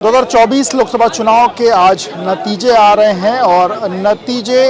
2024 लोकसभा चुनाव के आज नतीजे आ रहे हैं और नतीजे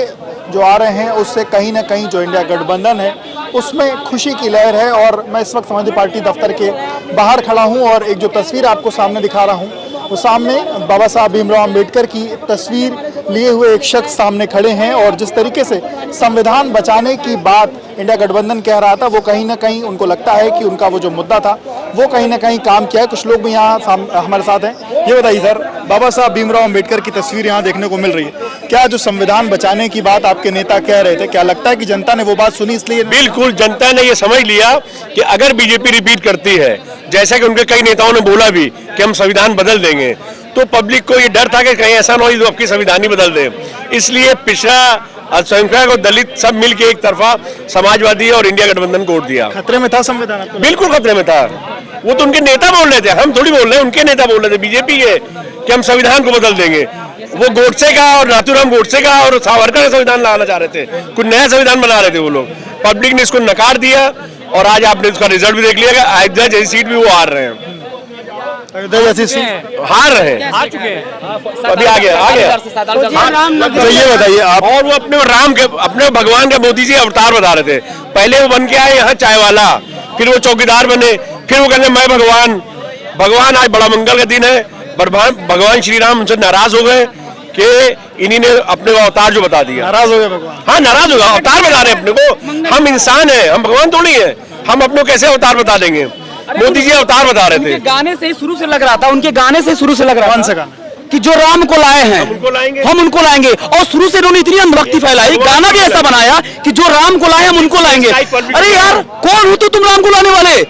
जो आ रहे हैं उससे कहीं ना कहीं जो इंडिया गठबंधन है उसमें खुशी की लहर है। और मैं इस वक्त समाजवादी पार्टी दफ्तर के बाहर खड़ा हूं और एक जो तस्वीर आपको सामने दिखा रहा हूं वो सामने बाबा साहब भीमराव अंबेडकर की तस्वीर लिए हुए एक शख्स सामने खड़े हैं। और जिस तरीके से संविधान बचाने की बात इंडिया गठबंधन कह रहा था वो कहीं ना कहीं उनको लगता है कि उनका वो जो मुद्दा था वो कहीं ना कहीं काम किया है। कुछ लोग भी यहाँ हमारे साथ हैं। ये बताइए सर, बाबा साहब भीमराव अंबेडकर की तस्वीर यहाँ देखने को मिल रही है, क्या जो संविधान बचाने की बात आपके नेता कह रहे थे, क्या लगता है कि जनता ने वो बात सुनी? इसलिए बिल्कुल जनता ने ये समझ लिया कि अगर बीजेपी रिपीट करती है, जैसा कि उनके कई नेताओं ने बोला भी कि हम संविधान बदल देंगे, तो पब्लिक को ये डर था कि कहीं ऐसा ना हो जो आपकी संविधान ही बदल दे। इसलिए पिछड़ा अल्पसंख्यक और दलित सब मिलकर एक तरफा समाजवादी और इंडिया गठबंधन को वोट दिया। खतरे में था संविधान? बिल्कुल खतरे में था। वो तो उनके नेता बोल रहे थे, हम थोड़ी बोल रहे हैं, उनके नेता बोल रहे थे बीजेपी के कि हम संविधान को बदल देंगे। वो गोडसे का और नाथूराम गोडसे का और सावरकर का संविधान लाना चाह रहे थे, कुछ नया संविधान बना रहे थे वो लोग। पब्लिक ने इसको नकार दिया और आज आपने उसका रिजल्ट भी देख लिया कि अयोध्या जैसी सीट भी वो हार रहे हैं। हार रहे हैं, आ चुके हैं, अभी आ गया। तो ये बताइए आप, और वो अपने भगवान के मोदी जी अवतार बता रहे थे। पहले वो बन के आए यहाँ चाय वाला, फिर वो चौकीदार बने, फिर वो कहते मैं भगवान। आज बड़ा मंगल का दिन है, भगवान श्री राम उनसे नाराज हो गए कि इन्हीं ने अपने को अवतार जो बता दिया। नाराज हो गए भगवान? हाँ, नाराज हो गया। अवतार बता रहे अपने को, हम इंसान हैं, हम भगवान थोड़ी है, हम अपने कैसे अवतार बता देंगे? मोदी जी अवतार बता रहे थे। गाने से शुरू से लग रहा था, उनके गाने से शुरू से लग रहा था। कौन सा गाना? कि जो राम को लाए हैं हम उनको लाएंगे। और शुरू से उन्होंने इतनी अंधभक्ति फैलाई, गाना भी ऐसा बनाया कि जो राम को लाए हम उनको लाएंगे। अरे यार, कौन हो तुम राम को लाने वाले?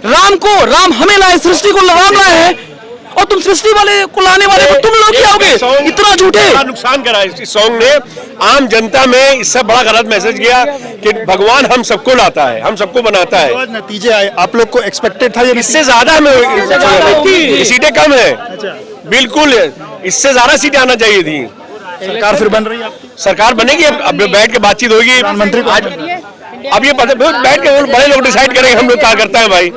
राम हमें लाए, सृष्टि को राम लाए हैं और तुम सृष्टि वाले को लाने वाले हो, तुम लोग क्या होगे? इतना झूठे। नुकसान करा इस सॉन्ग ने आम जनता में। इससे बड़ा गलत मैसेज गया कि भगवान हम सबको लाता है, हम सबको बनाता है। नतीजे आए, आप लोग को एक्सपेक्टेड था ये? इससे ज्यादा हमें सीटें कम है। बिल्कुल, इससे ज्यादा सीटें आना चाहिए थी। सरकार फिर बन रही है आपकी? सरकार बनेगी, अब बैठ के बातचीत होगी प्रधानमंत्री को। अब ये पता बैठ के बड़े लोग डिसाइड करेंगे हम लोग क्या करते हैं भाई,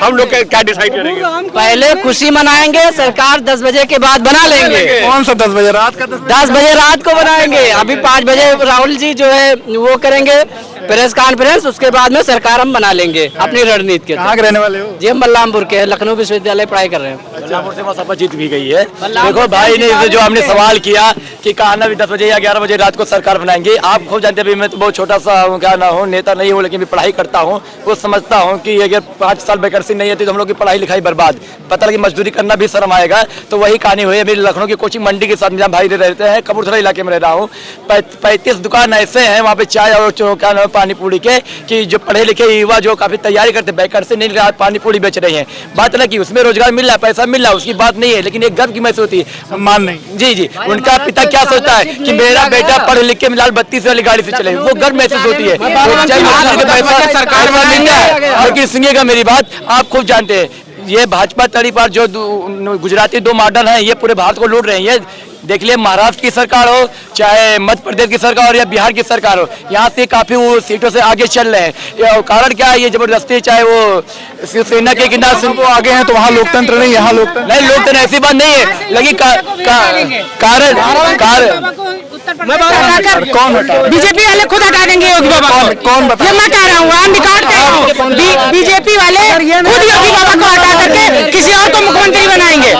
हम लोग क्या डिसाइड करेंगे। पहले खुशी मनाएंगे, सरकार 10 बजे के बाद बना लेंगे। कौन सा 10 बजे? रात का 10 बजे रात को बनाएंगे। अभी 5 बजे राहुल जी जो है वो करेंगे प्रेस कॉन्फ्रेंस, उसके बाद में सरकार हम बना लेंगे अपनी रणनीति के। कहाँ के रहने वाले हो? जी हम बलरामपुर के, लखनऊ विश्वविद्यालय पढ़ाई कर रहे हैं। बलरामपुर से वहाँ जीत भी गई है। देखो भाई ने जो हमने सवाल किया कि कहा ना 10 बजे या 11 बजे रात को सरकार बनाएंगे। आप खूब जानते हैं, मैं तो बहुत छोटा सा हूँ, क्या ना हूँ, नेता नहीं हूँ, लेकिन भी पढ़ाई करता हूँ। वो समझता हूँ कि अगर 5 साल वैकेंसी नहीं होती तो हम लोग की पढ़ाई लिखाई बर्बाद, पता लगी मजदूरी करना भी शर्म आएगा। तो वही कहानी हुई है मेरी लखनऊ की कोचिंग मंडी के साथ। भाई रहते हैं कपूरथला इलाके में रह रहा हूँ। 35 दुकान ऐसे हैं वहाँ पे चाय और क्या नाम पानी पूरी के, कि जो पढ़े लिखे युवा जो काफी तैयारी करते, वैकेंसी नहीं रहा, पानी पूरी बेच रहे हैं। बात ना कि उसमें रोजगार मिल रहा है, पैसा मिल रहा है, उसकी बात नहीं है, लेकिन एक गर्व की महसूस होती है, सम्मान नहीं। जी उनका पिता क्या सोचता है कि मेरा बेटा पढ़ लिख के लाल 32 वाली गाड़ी से चले, वो गर्व महसूस होती है। सरकार में मिलता है। लेकिन सुनिएगा मेरी बात, आप खूब जानते हैं ये भाजपा तड़ी पर जो गुजराती 2 मॉडल हैं, ये पूरे भारत को लूट रहे हैं। देख लिए महाराष्ट्र की सरकार हो, चाहे मध्य प्रदेश की सरकार हो या बिहार की सरकार हो, यहाँ से काफी वो सीटों से आगे चल रहे हैं। कारण क्या है? ये जबरदस्ती, चाहे वो शिवसेना के किनारे से वो आगे हैं तो वहाँ लोकतंत्र नहीं, यहाँ लोकतंत्र नहीं। लोकतंत्र ऐसी बात नहीं है, लेकिन कारण कौन हटा? बीजेपी वाले खुद हटा देंगे योगी बाबा को। कौन बता? ये मैं कह रहा हूँ, हम रिकॉर्ड कर रहा हूँ। बीजेपी वाले खुद योगी बाबा को हटा करके किसी और को मुख्यमंत्री बनाएंगे।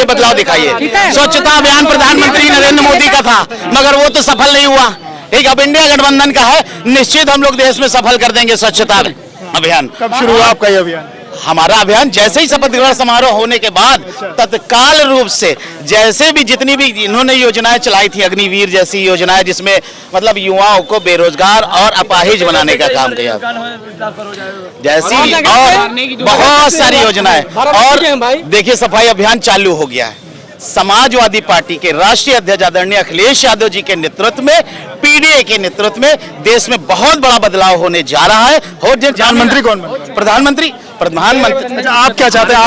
बदलाव दिखाइए। स्वच्छता अभियान प्रधानमंत्री नरेंद्र मोदी का था, मगर वो तो सफल नहीं हुआ। ठीक, अब इंडिया गठबंधन का है, निश्चित हम लोग देश में सफल कर देंगे स्वच्छता अभियान। कब शुरू हुआ आपका ये अभियान? हमारा अभियान जैसे ही शपथ ग्रहण समारोह होने के बाद तत्काल रूप से, जैसे भी जितनी भी इन्होंने योजनाएं चलाई थी, अग्निवीर जैसी योजनाएं जिसमें मतलब युवाओं को बेरोजगार और अपाहिज बनाने का काम किया, जैसी और बहुत सारी योजनाएं। और देखिए सफाई अभियान चालू हो गया है। समाजवादी पार्टी के राष्ट्रीय अध्यक्ष आदरणीय अखिलेश यादव जी के नेतृत्व में, पीडीए के नेतृत्व में देश में बहुत बड़ा बदलाव होने जा रहा है। और प्रधानमंत्री कौन बने? प्रधानमंत्री। अच्छा, आप क्या चाहते हैं?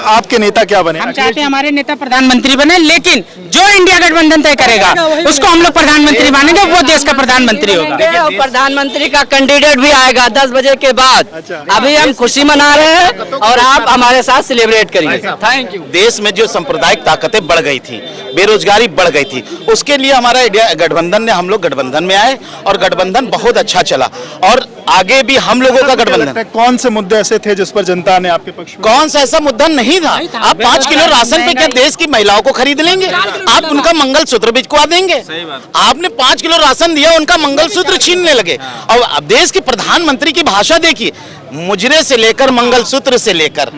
आपके नेता क्या बने? हम चाहते हैं हमारे नेता प्रधानमंत्री बने, लेकिन जो इंडिया गठबंधन तय करेगा उसको हम लोग प्रधानमंत्री मानेंगे, वो देश का प्रधानमंत्री होगा। और प्रधानमंत्री का कैंडिडेट भी आएगा 10 बजे के बाद। अभी हम खुशी मना रहे हैं और आप हमारे साथ सेलिब्रेट करिए। Thank you. देश में जो सांप्रदायिक ताकतें बढ़ गई थी, बेरोजगारी बढ़ गई थी, उसके लिए हमारा इंडिया गठबंधन ने, हम लोग गठबंधन में आए और गठबंधन बहुत अच्छा चला और आगे भी हम लोगों का गठबंधन। कौन से मुद्दे ऐसे थे जिस पर जनता ने आपके पक्ष में? कौन सा ऐसा मुद्दा नहीं था? आप 5 किलो राशन पे क्या देश की महिलाओं को खरीद लेंगे? आप उनका मंगलसूत्र बिचवा देंगे? आपने 5 किलो राशन दिया, उनका मंगलसूत्र छीनने लगे। और अब देश के प्रधानमंत्री की भाषा देखिए, मुजरे से लेकर मंगलसूत्र से लेकर,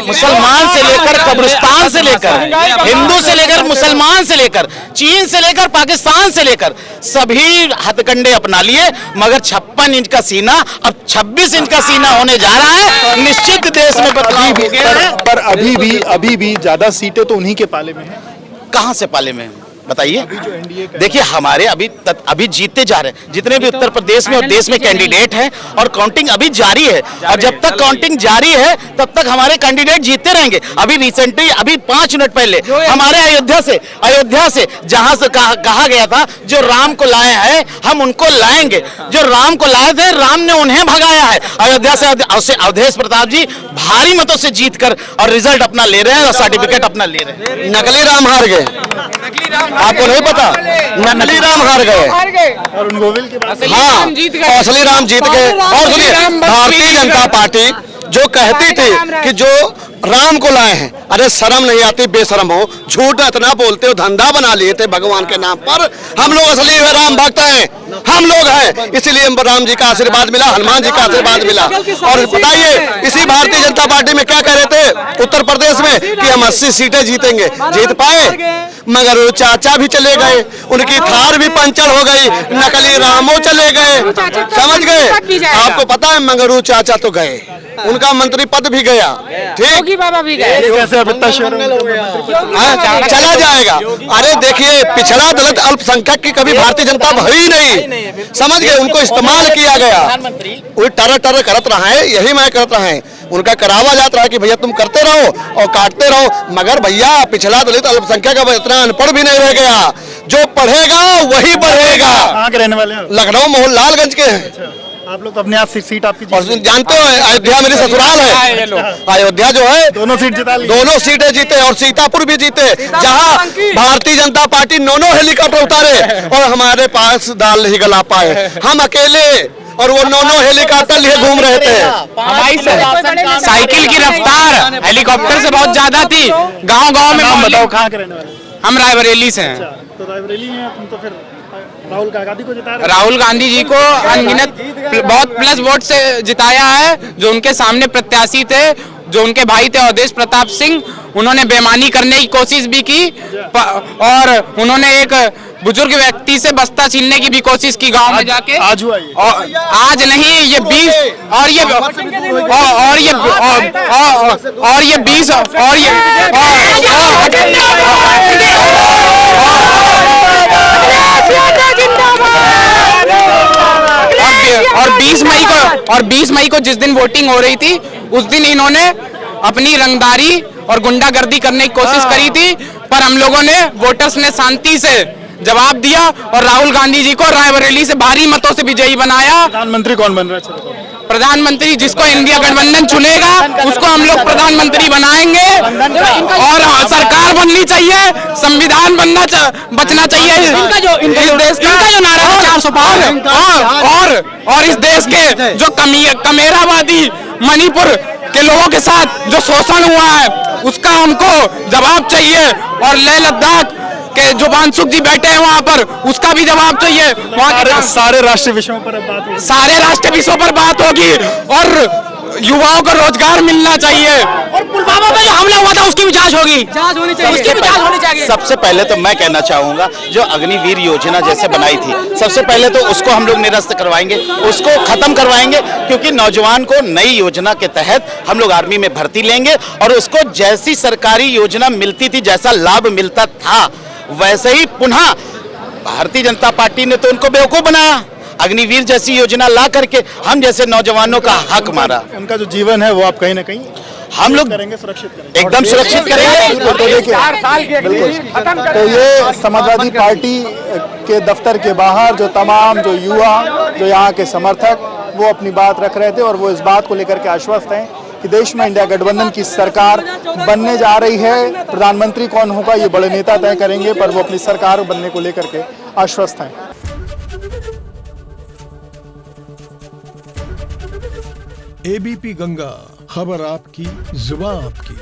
मुसलमान से लेकर कब्रिस्तान से लेकर, हिंदू से लेकर मुसलमान से लेकर, चीन से लेकर पाकिस्तान से लेकर सभी हथकंडे अपना लिए, मगर 56 इंच का सीना अब 26 इंच का सीना होने जा रहा है। निश्चित देश में बदलाव हो गया है। पर अभी भी ज्यादा सीटें तो उन्हीं के पाले में हैं। कहां से पाले में? बताइए। देखिए हमारे अभी जीतते जा रहे हैं जितने भी उत्तर प्रदेश में और देश में कैंडिडेट हैं, और काउंटिंग अभी जारी है, और जब तक काउंटिंग जारी है तब तक हमारे कैंडिडेट जीतते रहेंगे। अभी रिसेंटली, अभी 5 मिनट पहले हमारे अयोध्या से जहां से कहा गया था जो राम को लाए हैं हम उनको लाएंगे, जो राम को लाए थे राम ने उन्हें भगाया है। अयोध्या से अवधेश प्रताप जी भारी मतों से जीतकर और रिजल्ट अपना ले रहे हैं और सर्टिफिकेट अपना ले रहे हैं। नकली राम हार गए, आपको नहीं पता? नकली राम हार गए और उन गोविल की बात हाँ, असली राम जीत गए। और सुनिए, भारतीय जनता पार्टी जो कहती थी कि जो राम को लाए हैं, अरे शर्म नहीं आती? बेशरम हो, झूठ इतना बोलते हो, धंधा बना लिए थे भगवान के नाम पर। हम लोग असली राम भक्त हैं, हम लोग हैं, इसीलिए राम जी का आशीर्वाद मिला, हनुमान जी का आशीर्वाद मिला। और बताइए, इसी भारतीय जनता पार्टी में क्या कह रहे थे उत्तर प्रदेश में कि हम 80 सीटें जीतेंगे, जीत पाए? मगर वो चाचा भी चले गए, उनकी थार भी पंचर हो गई, नकली रामो चले गए, समझ गए? आपको पता है मंगरू चाचा तो गए, उनका मंत्री पद भी गया, ठीक, बाबा भी गए। चला जाएगा। अरे देखिए, पिछड़ा दलित अल्पसंख्यक की कभी भारतीय जनता भरी नहीं, समझ गए? उनको इस्तेमाल किया गया, वो टर करत रहा है, यही मैं करत रहा है, उनका करावा जाता रहा कि भैया तुम करते रहो और काटते रहो। मगर भैया पिछड़ा दलित अल्पसंख्यक का इतना अनपढ़ भी नहीं रह गया, जो पढ़ेगा वही बढ़ेगा। कहाँ के रहने वाले हैं? लखनऊ मोहनलालगंज के हैं। आप लोग तो अपने आप सीट आपकी और जानते हो अयोध्या मेरी ससुराल है, अयोध्या जो है दोनों सीट जिता ली, दोनों सीटें जीते और सीतापुर भी जीते, जहां भारतीय जनता पार्टी 9 हेलीकॉप्टर उतारे और हमारे पास दाल नहीं गला पाए, हम अकेले, और वो 9 हेलीकॉप्टर लिए घूम रहे थे। हमारी साइकिल की रफ्तार हेलीकॉप्टर से बहुत ज्यादा थी। गांव में बताओ कहाँ के रहने वाले? हम रायबरेली से हैं। तो रायबरेली में तुम तो फिर राहुल गांधी को जिता रहे? राहुल गांधी जी को अनगिनत बहुत प्लस वोट से जिताया है। जो उनके सामने प्रत्याशी थे, जो उनके भाई थे अवधेश प्रताप सिंह, उन्होंने बेईमानी करने की कोशिश भी की और उन्होंने एक बुजुर्ग व्यक्ति से बस्ता छीनने की भी कोशिश की गांव में जाके। आज हुआ ये? और आज नहीं, ये 20 और ये 20 और 20 मई को जिस दिन वोटिंग हो रही थी उस दिन इन्होंने अपनी रंगदारी और गुंडागर्दी करने की कोशिश करी थी, पर हम लोगों ने, वोटर्स ने शांति से जवाब दिया और राहुल गांधी जी को रायबरेली से भारी मतों से विजयी बनाया। प्रधानमंत्री कौन बन रहा है? प्रधानमंत्री जिसको इंडिया गठबंधन चुनेगा उसको हम लोग प्रधानमंत्री बनाएंगे, और सरकार बननी चाहिए, संविधान बचना चाहिए इस देश का जो नारा है 400 पार, और इस देश के जो कमेरावादी मणिपुर के लोगों के साथ जो शोषण हुआ है उसका हमको जवाब चाहिए, और लेह लद्दाख के जो बानसुख जी बैठे हैं वहाँ पर उसका भी जवाब चाहिए। वहाँ सारे राष्ट्रीय विषयों पर बात होगी, सारे राष्ट्रीय विषयों पर बात होगी, और युवाओं को रोजगार मिलना चाहिए, और पुलवामा में जो हमला हुआ था उसकी भी जांच होगी, उसकी भी जांच होनी चाहिए। सबसे पहले तो मैं कहना चाहूंगा जो अग्निवीर योजना जैसे बनाई थी, सबसे पहले तो उसको हम लोग निरस्त करवाएंगे, उसको खत्म करवाएंगे, क्योंकि नौजवान को नई योजना के तहत हम लोग आर्मी में भर्ती लेंगे, और उसको जैसी सरकारी योजना मिलती थी, जैसा लाभ मिलता था, वैसे ही पुनः भारतीय जनता पार्टी ने तो उनको बेवकूफ बनाया। अग्निवीर जैसी योजना ला करके हम जैसे नौजवानों का हक मारा। उनका जो जीवन है वो आप कहीं ना कहीं हम लोग करेंगे, सुरक्षित करेंगे, एकदम सुरक्षित करेंगे। तो देखिए बिल्कुल, तो ये समाजवादी पार्टी के दफ्तर के बाहर जो तमाम जो युवा, जो यहाँ के समर्थक, वो अपनी बात रख रहे थे और वो इस बात को लेकर के आश्वस्त हैं कि देश में इंडिया गठबंधन की सरकार बनने जा रही है। प्रधानमंत्री कौन होगा ये बड़े नेता तय करेंगे, पर वो अपनी सरकार बनने को लेकर के आश्वस्त हैं। एबीपी गंगा, खबर आपकी, जुबान आपकी।